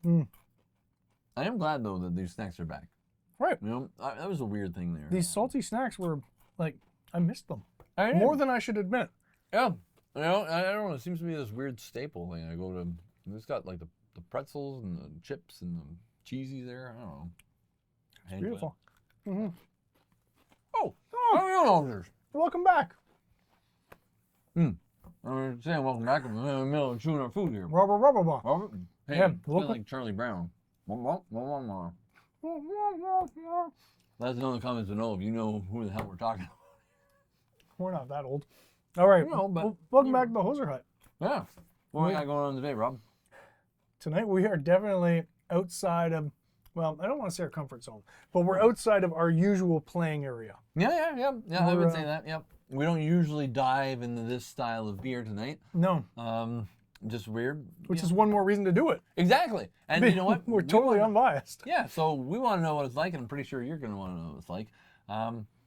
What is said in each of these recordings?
I am glad though that these snacks are back. Right. You know, that was a weird thing there. These salty snacks were like, I missed them. I More than I should admit. Yeah. You know, I don't know. It seems to be this weird staple thing. I go to, it's got like the pretzels and the chips and the cheesy there. I don't know. It's beautiful. Oh, how are you? Welcome back. I'm saying welcome back. I'm in the middle of chewing our food here. Rubber. Robert? Hey, Yeah, feel welcome. like Charlie Brown. Let us know in the comments below if you know who the hell we're talking about. We're not that old. All right. No, but welcome back to the Hoser Hut. yeah. What we got going on today, Rob? Tonight we are definitely outside of, well, I don't want to say our comfort zone, but we're outside of our usual playing area. Yeah. I would say that. Yep. We don't usually dive into this style of beer tonight. No. Just weird. Which is one more reason to do it. Exactly. And you know what? We're totally unbiased. Yeah. So we want to know what it's like, and I'm pretty sure you're going to want to know what it's like.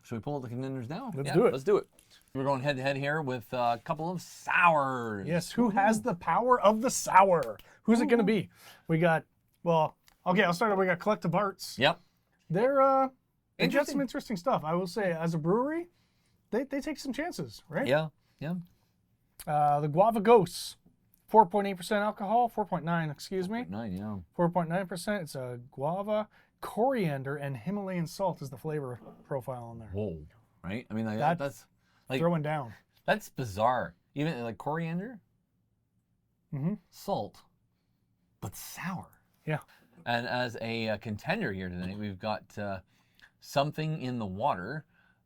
Should we pull out the contenders now? Let's do it. Let's do it. We're going head to head here with a couple of sours. Yes. Who has the power of the sour? Who's it going to be? We got, well, okay, I'll start. We got Collective Arts. Yep. They got some interesting stuff. I will say, as a brewery, they take some chances, right? Yeah. The Guava Gose, 4.8% alcohol, 4.9, excuse me. 9, yeah. 4.9%. It's a guava, coriander, and Himalayan salt is the flavor profile on there. Whoa. Right? I mean, like, that's like Throwing down. That's bizarre. Even like coriander, salt, but sour. Yeah. And as a contender here tonight, we've got Something in the Water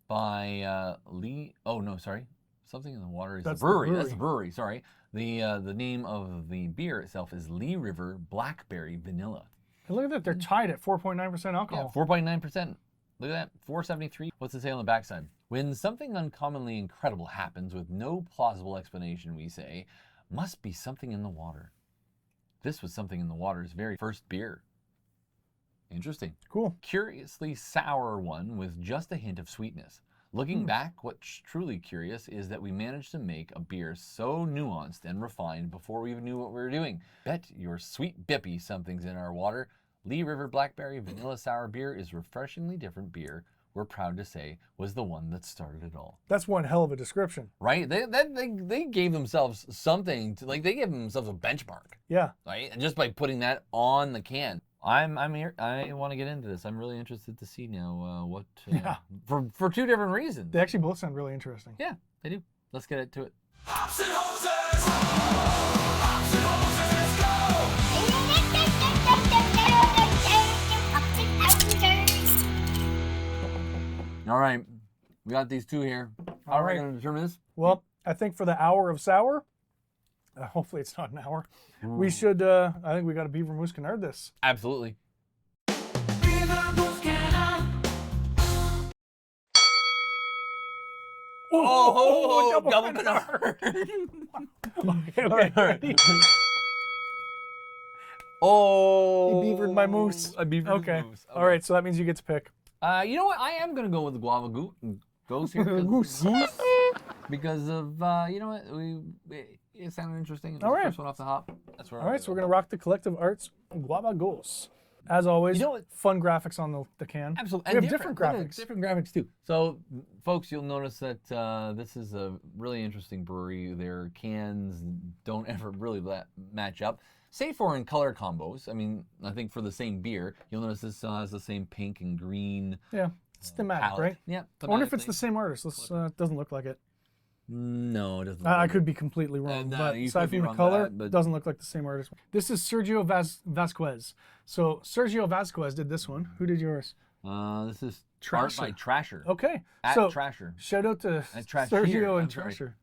by Lee. Oh no, sorry. Something in the Water is the brewery. That's the brewery. Sorry. The name of the beer itself is Lee River Blackberry Vanilla. And look at that. They're tied at 4.9% alcohol. Yeah, 4.9%. Look at that. 473. What's it say on the backside? When something uncommonly incredible happens with no plausible explanation, we say, must be something in the water. This was Something in the Water's very first beer. Interesting. Cool. Curiously sour one with just a hint of sweetness. Looking back, what's truly curious is that we managed to make a beer so nuanced and refined before we even knew what we were doing. Bet your sweet bippy something's in our water. Lee River Blackberry Vanilla Sour Beer is refreshingly different beer, we're proud to say, was the one that started it all. That's one hell of a description. Right? They gave themselves something, they gave themselves a benchmark. Yeah. Right? And just by putting that on the can. I'm here. I want to get into this. I'm really interested to see now what. For two different reasons. They actually both sound really interesting. Yeah, they do. Let's get into it. Hops and hoses! Hops and hoses, let's go! All right, we got these two here. How are we right. going to determine this? Well, I think for the hour of sour, hopefully it's not an hour, we should, I think we got a Beaver Moose Canard this. Absolutely. Beaver Moose Canard. Oh, double Canard. Okay, all right. Oh. He beavered my moose. I beavered Okay. his moose. All right, so that means you get to pick. You know what? I am going to go with the Guava Gose here. Goose. Because of, you know what? It sounded interesting. It was All right. the first one off the hop. That's where All right, so we're going to rock the Collective Arts Guava Gose. As always, You know what? fun graphics on the can. Absolutely. We And have different look at graphics. Different graphics too. So, folks, you'll notice that this is a really interesting brewery. Their cans don't ever really match up, save for in color combos. I mean, I think for the same beer, you'll notice this has the same pink and green. Yeah, it's thematic, palette. right? Yeah. I wonder if it's thematically. the same artist. It doesn't look like it. No, it doesn't. I could be completely wrong, no, but you aside could be from the wrong color, with that, but- it doesn't look like the same artist. This is Sergio Vasquez. So Sergio Vasquez did this one. Who did yours? This is art by Trasher. Okay, At so Trasher. shout out to At Trasher, Sergio and I'm sorry. Trasher.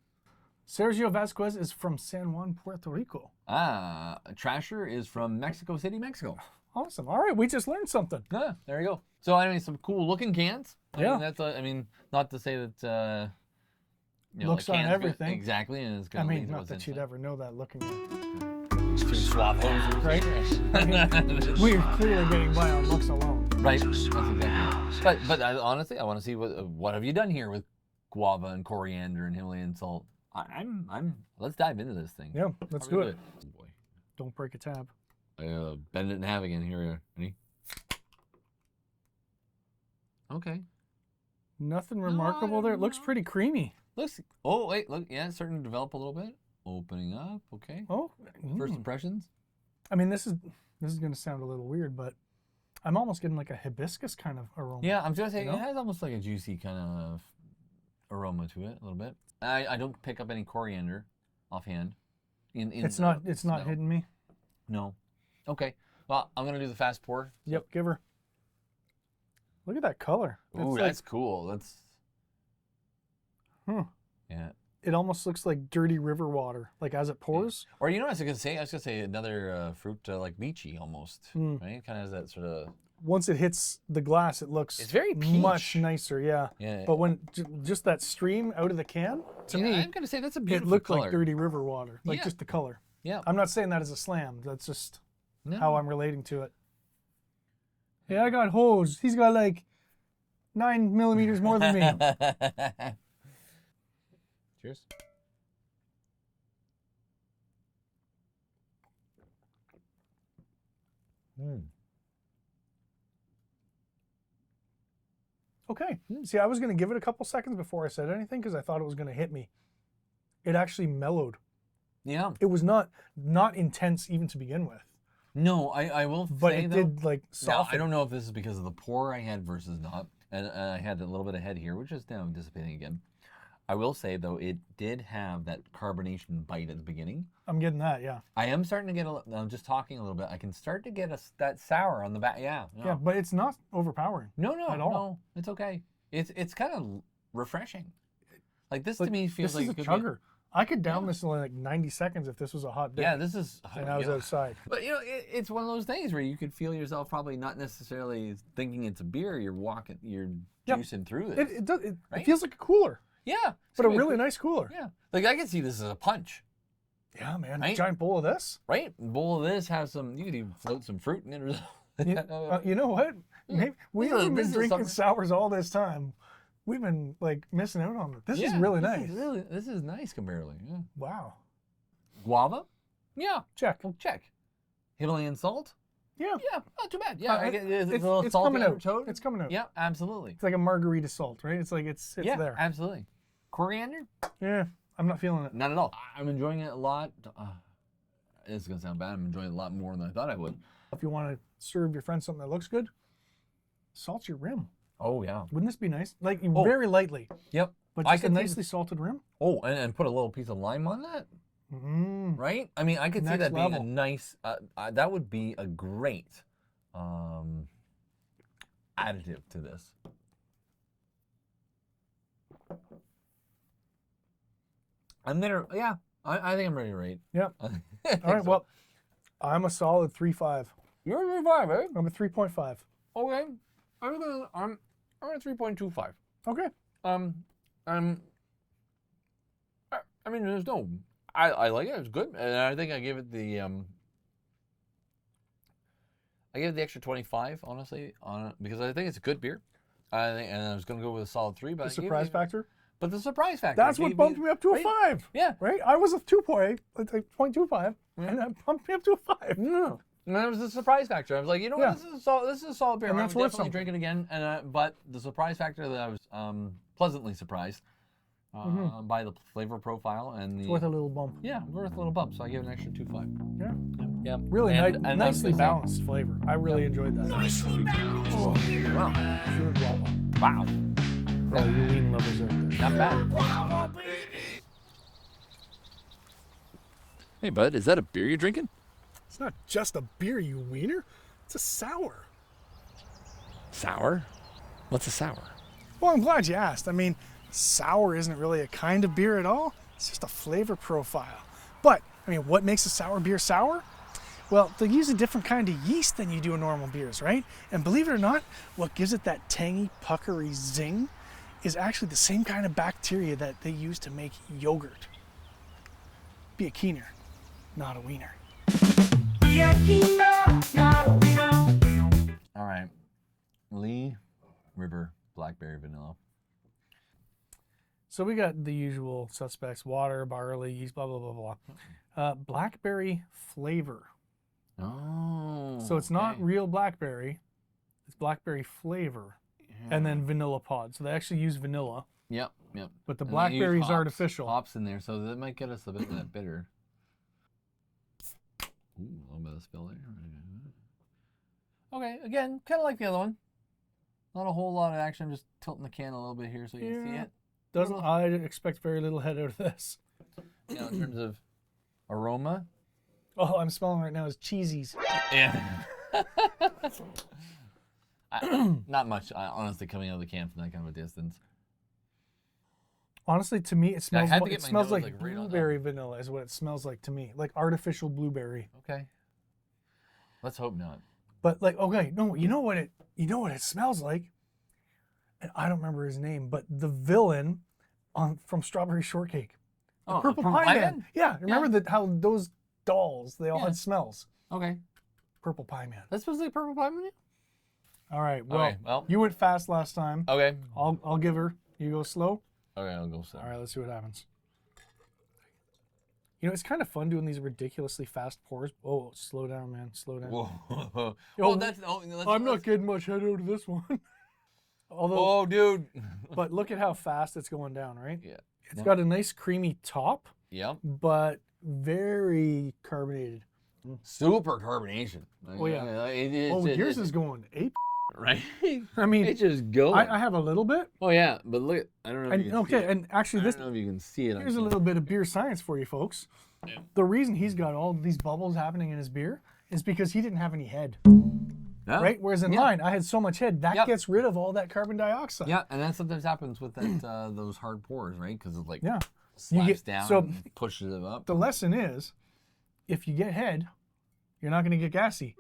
Sergio Vasquez is from San Juan, Puerto Rico. Trasher is from Mexico City, Mexico. Awesome. All right, we just learned something. Yeah, there you go. So anyway, some cool looking cans. Yeah. I mean, not to say that. You know, Looks like on cans everything. Exactly, and it's I gonna mean, lead to not what's that you'd inside. ever know that looking at Two swap hoses, right? We're clearly getting by on looks alone. Right. That's exactly. But honestly, I want to see what have you done here with guava and coriander and Himalayan salt. I'm. Let's dive into this thing. Yeah, let's How do we it. Boy, Don't break a tab. bend it in half again here. Ready? Okay. Nothing remarkable there. It looks pretty creamy. Looks. Oh wait, look. Yeah, it's starting to develop a little bit. Opening up. Okay. Oh. First impressions. I mean, this is going to sound a little weird, but I'm almost getting like a hibiscus kind of aroma. Yeah, I'm just saying You know? it has almost like a juicy kind of aroma to it a little bit. I don't pick up any coriander offhand. It's not hitting me. No. Okay. Well, I'm gonna do the fast pour. Yep, give her. Look at that color. Ooh, It's that's cool. That's. Huh. Yeah. It almost looks like dirty river water, like as it pours. Or you know what I was gonna say? I was gonna say another fruit like lychee almost. Right? Kind of has that sort of. Once it hits the glass, it looks It's very much peach. nicer. Yeah. Yeah. But when just that stream out of the can, to Yeah, me, I'm gonna say that's a it beautiful looked color. like dirty river water, like Yeah. just the color. Yeah. I'm not saying that as a slam. That's just No. how I'm relating to it. Hey, I got hose. He's got like 9 millimeters more than me. Cheers. Okay. See, I was going to give it a couple seconds before I said anything because I thought it was going to hit me. It actually mellowed. Yeah. It was not intense even to begin with, No, I will but say it though. did like Now, soften. I don't know if this is because of the pour I had versus not, and I had a little bit of head here, which is now dissipating again. I will say though, it did have that carbonation bite at the beginning. I'm getting that, yeah. I am starting to get I'm just talking a little bit. I can start to get that sour on the back. Yeah. Yeah, but it's not overpowering. No, at all. no, it's okay. It's kind of refreshing. Like this Like, to me feels this like is a it could be chugger. I could down this in like 90 seconds if this was a hot day. Yeah, this is. and I was yeah. outside. But it's one of those things where you could feel yourself probably not necessarily thinking it's a beer. You're Yep. juicing through this. It does. It Right? feels like a cooler, Yeah, it's but a gonna be really nice cooler. Yeah, like I can see this as a punch, Yeah, man. Right? Giant bowl of this. right? Bowl of this has some. You could even float some fruit in it or something. You know what? Maybe we This is- haven't this been is drinking something- sours all this time. We've been like missing out on it. This is really nice. This is nice comparatively. Yeah. Wow. Guava, yeah. Check. Well, check. Himalayan salt, Yeah. yeah. Not too bad. Yeah, Uh, I get, it's a it's little salty coming out. undertone. It's coming out. Yeah, absolutely. It's like a margarita salt, right? It's like it's Yeah, there. absolutely. Coriander, Yeah. I'm not feeling it. not at all. I'm enjoying it a lot. It's gonna sound bad. I'm enjoying it a lot more than I thought I would. If you want to serve your friends something that looks good, salt your rim. Oh yeah. Wouldn't this be nice? Like Oh. very lightly, Yep. but I just a could see nicely salted rim. Oh, and put a little piece of lime on that, right? I mean, I could see Next that being a level. nice. That would be a great additive to this. I'm there. Yeah, I think I'm ready to rate. Yep. I All think right. so. Well, I'm a solid 3.5. You're a 5, eh? I'm a 3.5. Okay. I'm a 3.25. Okay. I mean, there's no. I like it. It's good, and I think I give it the I give it the extra 25, honestly, on it because I think it's a good beer. And I was gonna go with a solid 3, but The I gave surprise it- factor. But the surprise factor. That's what gave bumped me up to a right? 5. Yeah. Right. I was a 2.25, and that bumped me up to a 5. No. And that was the surprise factor. I was like, you know Yeah. what, this is a solid beer. And I'm that's worth definitely something. drink it again. And but the surprise factor that I was pleasantly surprised by the flavor profile and the It's worth a little bump. yeah, worth a little bump. So I give it an extra 2.5. Yeah. Yeah, Really and nicely I'm- balanced flavor. I really enjoyed that. Wow, Pure guava. wow, For all you lean lovers out there. not bad. Hey, bud, is that a beer you're drinking? It's not just a beer, you wiener. It's a sour. Sour? What's a sour? Well, I'm glad you asked. I mean, sour isn't really a kind of beer at all. It's just a flavor profile. But, I mean, what makes a sour beer sour? Well, they use a different kind of yeast than you do in normal beers, right? And believe it or not, what gives it that tangy, puckery zing is actually the same kind of bacteria that they use to make yogurt. Be a keener, not a wiener. All right, Lee River Blackberry Vanilla. So we got the usual suspects: water, barley, yeast, blah blah blah blah. Blackberry flavor. Oh. So it's not okay. real blackberry. It's blackberry flavor. And then vanilla pod. So they actually use vanilla, Yep. but the And they use blackberry is hops- artificial. Hops in there, so that might get us a bit of that bitter. Ooh, a little bit of spill there. Okay, again, kind of like the other one. Not a whole lot of action. I'm just tilting the can a little bit here so you can see Yeah. it. I expect very little head out of this. Now, in terms of aroma, Oh, I'm smelling right now is cheesies. yeah. Not much, honestly, coming out of the can from that kind of a distance. Honestly, to me, it smells, had to it get my smells nose, like like, right on that. blueberry vanilla is what it smells like to me. Like artificial blueberry. Okay. Let's hope not. But like, okay, no, you know what it smells like? And I don't remember his name, but the villain from Strawberry Shortcake. The Purple Pie Man. Yeah, remember how those dolls, they all had smells. Okay. Purple Pie Man. That's supposed to be Purple Pie Man? All right, well, Okay, well. you went fast last time. Okay. I'll give her. You go slow. Okay, I'll go slow. All right, let's see what happens. You know, it's kind of fun doing these ridiculously fast pours. Oh, slow down, man. Slow down. Whoa. Oh, that's I'm not getting much head out of this one. Although, Oh, dude. but look at how fast it's going down, right? Yeah. It's got a nice creamy top, Yep. but very carbonated. Super carbonation. Oh, yeah. Oh, Yours is going ape. right. I mean, It's just going. I have a little bit. Oh yeah, but look. I don't know. If And you can see okay, it. and actually, I this don't know if you can see it. on here's a camera. little bit of beer science for you folks. Yeah. The reason he's got all these bubbles happening in his beer is because he didn't have any head, Yeah. right? Whereas in mine, I had so much head that Yep. gets rid of all that carbon dioxide. Yeah, and that sometimes happens with that those hard pours, right? Because it like Yeah. slaps get- down so- and pushes it up. The lesson is, if you get head, you're not going to get gassy,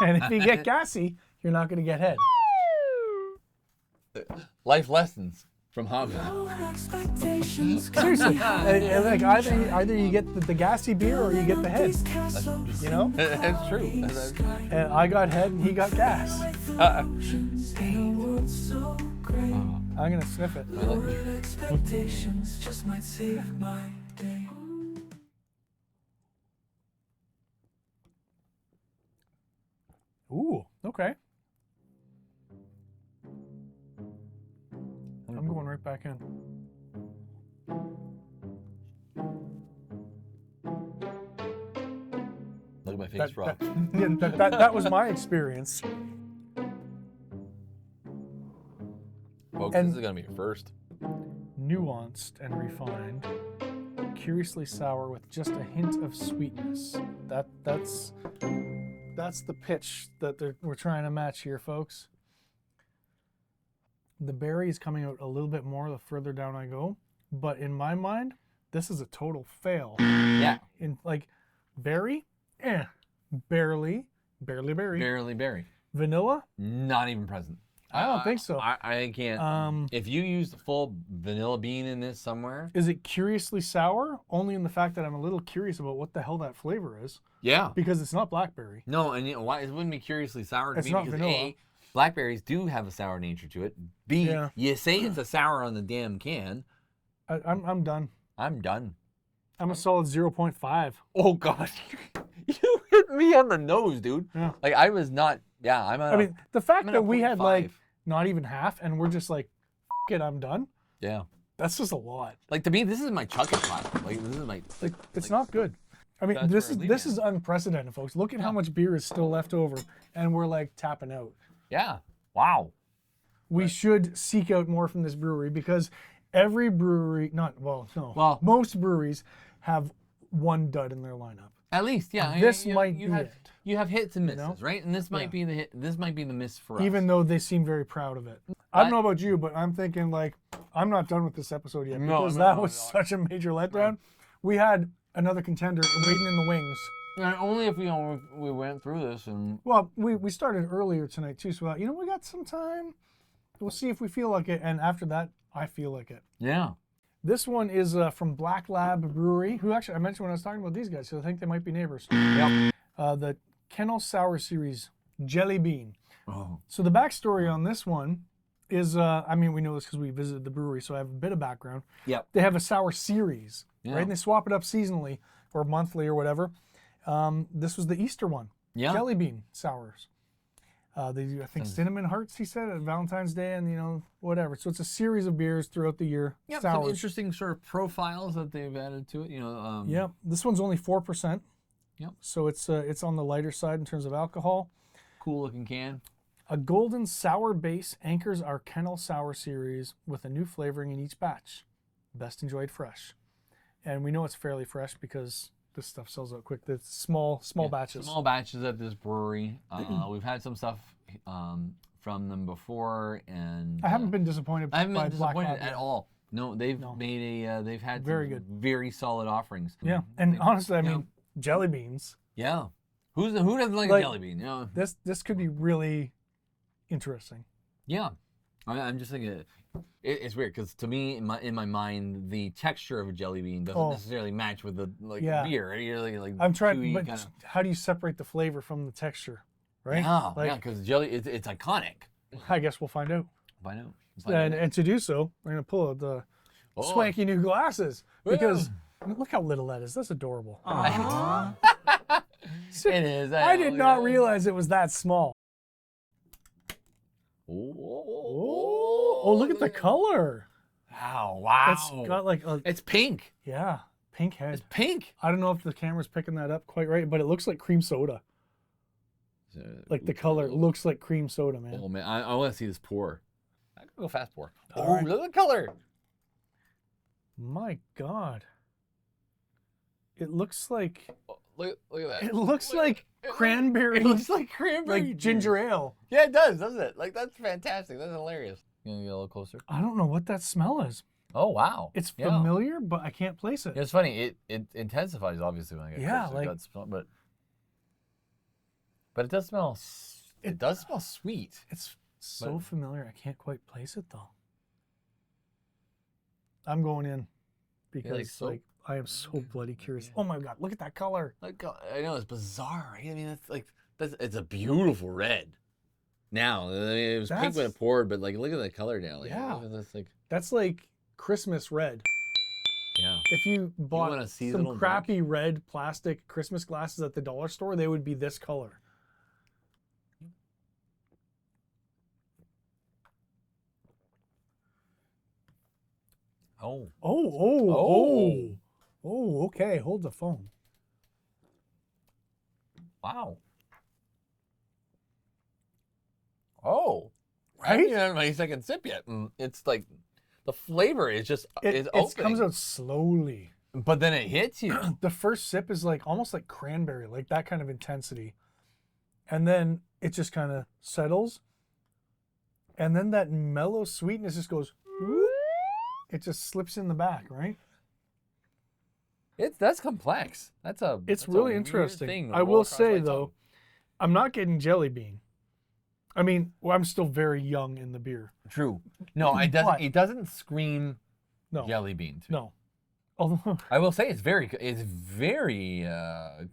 and if you get gassy, you're not going to get head. Life lessons from Hobby. Seriously, like either you get the gassy beer or you get the head. You know, That's true. That's true. and I got head and he got gas. I'm gonna sniff it. Ooh, okay. I'm going right back in. Look at my face drop. That was my experience. Folks, and- this is gonna be your first. Nuanced and refined, curiously sour with just a hint of sweetness. That's the pitch that we're trying to match here, folks. The berry is coming out a little bit more the further down I go, but in my mind, this is a total fail. Yeah. In like berry, barely berry. Barely berry. Vanilla, Not even present. I don't think so. I can't. If you used full vanilla bean in this somewhere. Is it curiously sour? Only in the fact that I'm a little curious about what the hell that flavor is, Yeah. because it's not blackberry. No, and you know why? It wouldn't be curiously sour to It's me not because vanilla. A, blackberries do have a sour nature to it. B, Yeah. you say it's a sour on the damn can. I'm done. I'm done. I'm a solid 0.5. Oh gosh, you hit me on the nose, dude. Yeah. Like I was not. Yeah, I'm. I mean, the fact I'm at that a we had like 0.5. not even half, and we're just like, F it, I'm done. Yeah. That's just a lot. Like to me, this is my chucket pot. Like this is my. Like it's not good. I mean, That's this where I leave this it. is unprecedented, folks. Look at how much beer is still left over, and we're like tapping out. Yeah. Wow. We should seek out more from this brewery because every brewery, most breweries have one dud in their lineup. At least, yeah. This might be have, it. You have hits and misses, know? right? And this might Yeah. be the hit. This might be the miss for us. Even though they seem very proud of it. I don't know about you, but I'm thinking like, I'm not done with this episode yet because that was such a major letdown. We had another contender waiting in the wings. And only if we went through this and. Well, we started earlier tonight too, so we got some time. We'll see if we feel like it, and after that, I feel like it. Yeah. This one is from Black Lab Brewery, who actually I mentioned when I was talking about these guys, so I think they might be neighbors. Yep. The Kennel Sour Series Jelly Bean. Oh. So the backstory on this one is, I mean, we know this because we visited the brewery, so I have a bit of background. Yep. They have a sour series, Yeah. right? And they swap it up seasonally or monthly or whatever. This was the Easter one. Yeah. jelly bean sours. They do, I think, Sounds- cinnamon hearts, he said, at Valentine's Day and, whatever. So it's a series of beers throughout the year. Yeah, some sours. interesting sort of profiles that they've added to it. Yeah, this one's only 4%. Yep. So it's on the lighter side in terms of alcohol. Cool looking can. A golden sour base anchors our Kennel sour series with a new flavoring in each batch. Best enjoyed fresh. And we know it's fairly fresh because this stuff sells out quick. It's small batches. Small batches at this brewery. We've had some stuff from them before, and I haven't been disappointed. I haven't by been disappointed Black Lab at yet. all. No, they've made they've had Very some good. very solid offerings. Yeah, and honestly, I Yeah. mean, jelly beans. Yeah. Who doesn't like a jelly bean? This could be really interesting. Yeah. I'm just thinking it's weird because to me in my mind the texture of a jelly bean doesn't necessarily match with the beer. Right? You're like I'm trying, chewy but kinda, how do you separate the flavor from the texture, right? yeah, Like, yeah, because jelly it's iconic. I guess we'll find out. I know. And to do so, we're gonna pull out the swanky new glasses because look how little that is. That's adorable. It is. I did not realize it was that small. Oh, look at the color. Wow. It's got like a It's pink. pink head. It's pink. I don't know if the camera's picking that up quite right, but it looks like cream soda. Like the color looks like cream soda, man. Oh man, I want to see this pour. I can go fast pour. All Oh, right. look at the color. My God. It looks like Look at that. it looks like cranberry, It looks like cranberry. like ginger ale. Yeah, it does, doesn't it? Like that's fantastic. That's hilarious. You gonna get a little closer? I don't know what that smell is. Oh wow. It's Yeah. familiar, but I can't place it. It's funny. It intensifies obviously when I get Yeah, closer. like- That smell, but it does smell. It does smell sweet. It's so familiar. I can't quite place it though. I'm going in because soap? like I am so bloody curious. Oh my God, look at that color. Like I know it's bizarre, right? I mean, it's a beautiful red. Now I mean, it was pink when That's- it poured, but like look at the color now. Like, Yeah. look at this, like That's like Christmas red. yeah. If you bought want a some seasonal crappy red plastic Christmas glasses at the dollar store, they would be this color. Oh. Oh, okay. Hold the phone. Wow. Oh. I Right? haven't even had my second sip yet. It's like the flavor is just is It opening. comes out slowly. But then it hits you. The first sip is like almost like cranberry, like that kind of intensity. And then it just kind of settles. And then that mellow sweetness just goes, whoop. It just slips in the back, right? That's complex. It's that's a really weird interesting. thing to I roll will across say my though, tongue. I'm not getting jelly bean. I mean, well, I'm still very young in the beer. True. No, it doesn't. But- It doesn't scream No, jelly bean to me. no. Although I will say it's very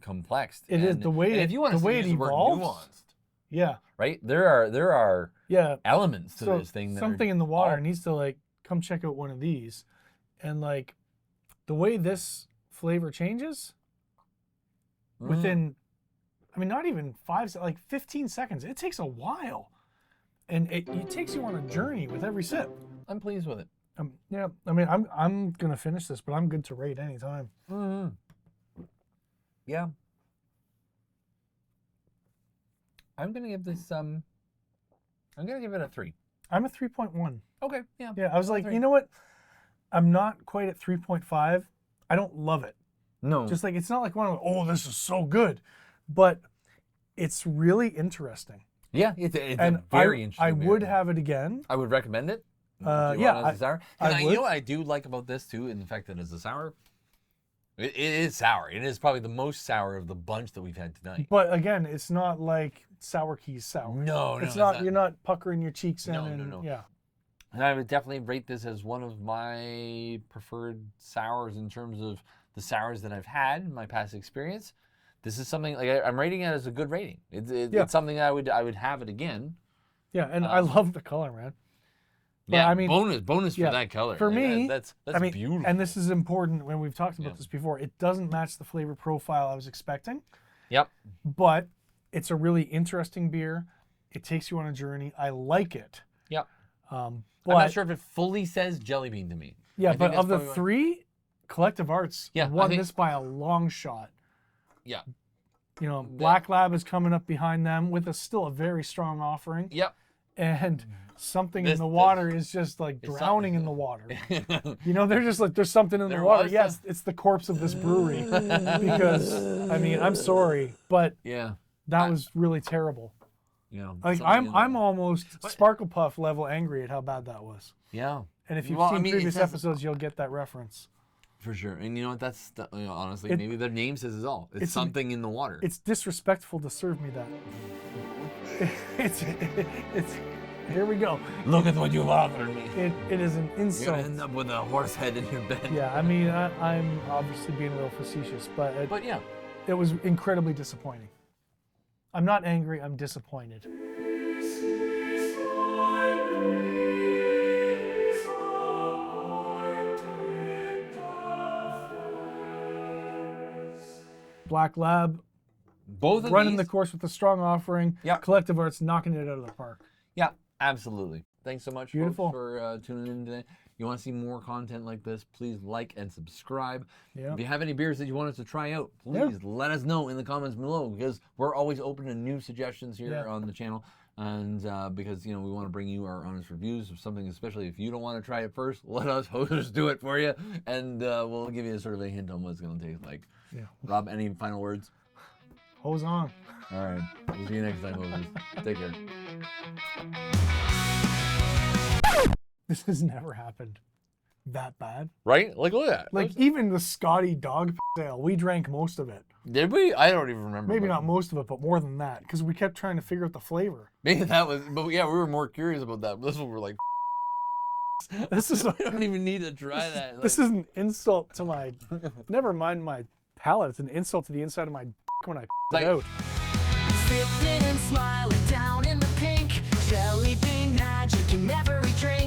complex. It is, and- the way and it- if you want the to way use it the word evolves. nuanced, yeah, right? There are yeah. elements to So this thing that something are in the water all- needs to like come check out one of these, and like the way this flavor changes within, I mean, not even 15 seconds. It takes a while, and it takes you on a journey with every sip. I'm pleased with it. Yeah, I mean, I'm gonna finish this, but I'm good to rate anytime. Yeah. I'm gonna give this I'm gonna give it a 3. I'm a 3.1. Okay. Yeah. Yeah, I was like, 3. you know what? I'm not quite at 3.5. I don't love it. No. Just like it's not like one of oh, this is so good, but it's really interesting. yeah. It's And a very interesting. I would beer. have it again. I would recommend it. Do you yeah, want it as a sour? I And you would. know what I do like about this too, in the fact that it's a sour. It is sour. It is probably the most sour of the bunch that we've had tonight. But again, it's not like Sour Keys sour. No, it's not. You're not puckering your cheeks in. No, and, no. Yeah. And I would definitely rate this as one of my preferred sours in terms of the sours that I've had in my past experience. This is something like I'm rating it as a good rating. It's something I would have it again. Yeah, and I love the color, man. But, Yeah, I mean, bonus for yeah, that color. for Like, me, that's I mean, beautiful. and this is important when we've talked about Yeah. this before. It doesn't match the flavor profile I was expecting, Yep. but It's a really interesting beer. It takes you on a journey. I like it. Yeah. But, I'm not sure if it fully says jelly bean to me. Yeah, I think but that's of the probably why- three, Collective Arts Yeah, I won think- this by a long shot. Yeah. You know, Black Lab is coming up behind them with still a very strong offering. Yep. And something This- in the water is just like It's drowning in the water. You know, they're just like, there's something in There the water. was Yes, it's the corpse of this brewery. Because, I mean, I'm sorry, but Yeah. that was really terrible. You know, Like, something in I'm there. almost Sparkle Puff level angry at how bad that was. Yeah. And if you've Well, I seen mean, it previous says- episodes, you'll get that reference. For sure. And you know what? That's, you know, honestly, It- maybe their name says it all. It's it's an- something in the water. It's disrespectful to serve me that. it's here we go. Look at what you've offered me. It is an You're insult. gonna end up with a horse head in your bed. Yeah, I mean, I'm obviously being a little facetious, but But yeah. it was incredibly disappointing. I'm not angry, I'm disappointed. Black Lab Both of running these. the course with a strong offering. Yeah. Collective Arts knocking it out of the park. Yeah, absolutely. Thanks so much, Beautiful. folks, for tuning in today. You want to see more content like this, please like and subscribe. Yeah. If you have any beers that you want us to try out, please let us know in the comments below, because we're always open to new suggestions here Yeah. on the channel. And because, you know, we want to bring you our honest reviews of something, especially if you don't want to try it first, let us hosters do it for you. And we'll give you a sort of a hint on what it's going to taste like. Yeah. Rob, any final words? Hose on. All right. We'll see you next time, hosters. Take care. This has never happened that bad. Right? Like, look at that. Like, even the Scotty dog ale, we drank most of it. Did we? I don't even remember. Maybe but- not most of it, but more than that, because we kept trying to figure out the flavor. Maybe that was, but yeah, we were more curious about that. This one we're like, This is we don't even need to try that. this is an insult to my, never mind my palate. It's an insult to the inside of my when I Like- it out. Sipping and smiling down in the pink jelly bean magic in every drink.